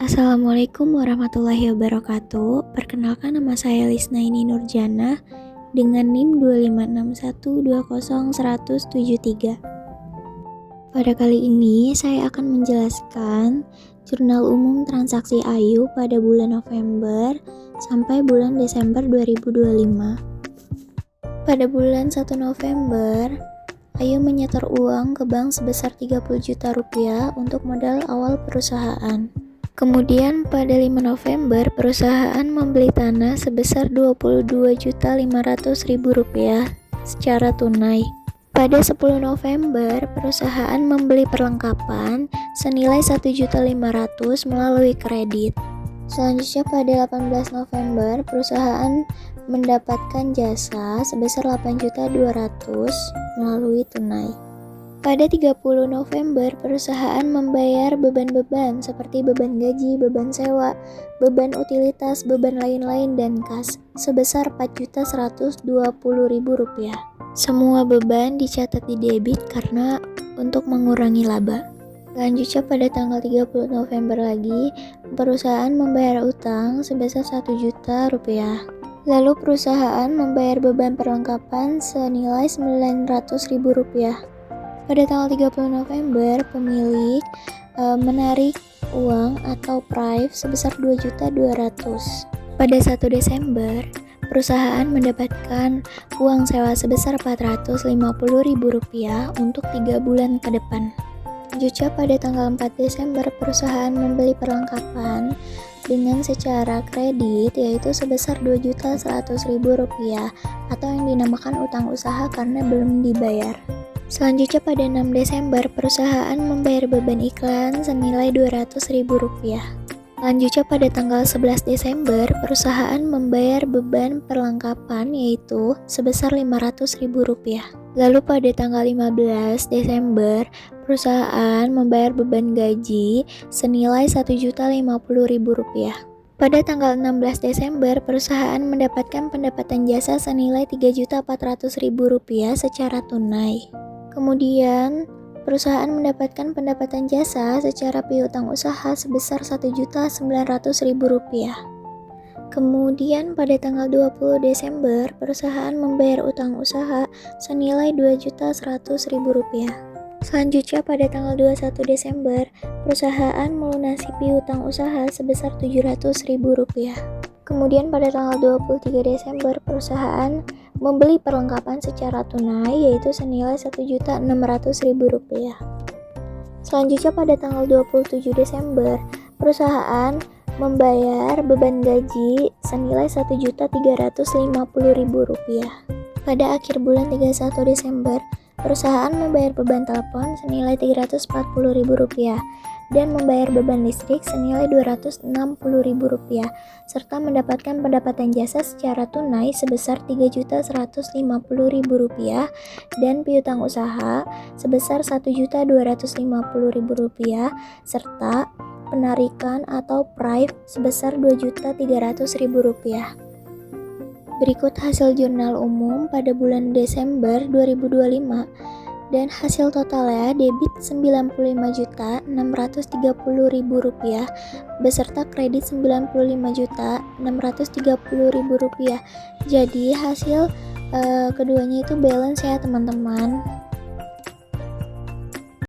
Assalamualaikum warahmatullahi wabarakatuh. Perkenalkan, nama saya Lisnaini Nurjana dengan NIM 256120173. Pada kali ini saya akan menjelaskan jurnal umum transaksi Ayu pada bulan November sampai bulan Desember 2025. Pada bulan 1 November, Ayu menyetor uang ke bank sebesar 30 juta rupiah untuk modal awal perusahaan. Kemudian pada 5 November, perusahaan membeli tanah sebesar 22.500.000 rupiah secara tunai. Pada 10 November, perusahaan membeli perlengkapan senilai 1.500.000 melalui kredit. Selanjutnya pada 18 November, perusahaan mendapatkan jasa sebesar 8.200.000 melalui tunai. Pada 30 November, perusahaan membayar beban-beban seperti beban gaji, beban sewa, beban utilitas, beban lain-lain, dan kas sebesar Rp4.120.000. Semua beban dicatat di debit karena untuk mengurangi laba. Selanjutnya pada tanggal 30 November lagi, perusahaan membayar utang sebesar Rp1 juta. Lalu perusahaan membayar beban perlengkapan senilai Rp900.000. Pada tanggal 30 November, pemilik menarik uang atau PRIV sebesar Rp2.200.000. Pada 1 Desember, perusahaan mendapatkan uang sewa sebesar Rp450.000 untuk 3 bulan ke depan. Selanjutnya pada tanggal 4 Desember, perusahaan membeli perlengkapan dengan secara kredit yaitu sebesar Rp2.100.000 atau yang dinamakan utang usaha karena belum dibayar. Selanjutnya pada 6 Desember, perusahaan membayar beban iklan senilai Rp200.000. Selanjutnya pada tanggal 11 Desember, perusahaan membayar beban perlengkapan yaitu sebesar Rp500.000. Lalu pada tanggal 15 Desember, perusahaan membayar beban gaji senilai Rp1.050.000. Pada tanggal 16 Desember, perusahaan mendapatkan pendapatan jasa senilai Rp3.400.000 secara tunai. Kemudian, perusahaan mendapatkan pendapatan jasa secara piutang usaha sebesar Rp1.900.000. Kemudian pada tanggal 20 Desember, perusahaan membayar utang usaha senilai Rp2.100.000. Selanjutnya pada tanggal 21 Desember, perusahaan melunasi piutang usaha sebesar Rp700.000. Kemudian pada tanggal 23 Desember, perusahaan membeli perlengkapan secara tunai yaitu senilai Rp1.600.000. Selanjutnya pada tanggal 27 Desember, perusahaan membayar beban gaji senilai Rp1.350.000. Pada akhir bulan 31 Desember, perusahaan membayar beban telepon senilai Rp340.000 dan membayar beban listrik senilai Rp260.000 serta mendapatkan pendapatan jasa secara tunai sebesar Rp3.150.000 dan piutang usaha sebesar Rp1.250.000 serta penarikan atau PRIV sebesar Rp2.300.000. Berikut hasil jurnal umum pada bulan Desember 2025 dan hasil totalnya debit Rp95.630.000 beserta kredit Rp95.630.000. Jadi hasil keduanya itu balance ya teman-teman.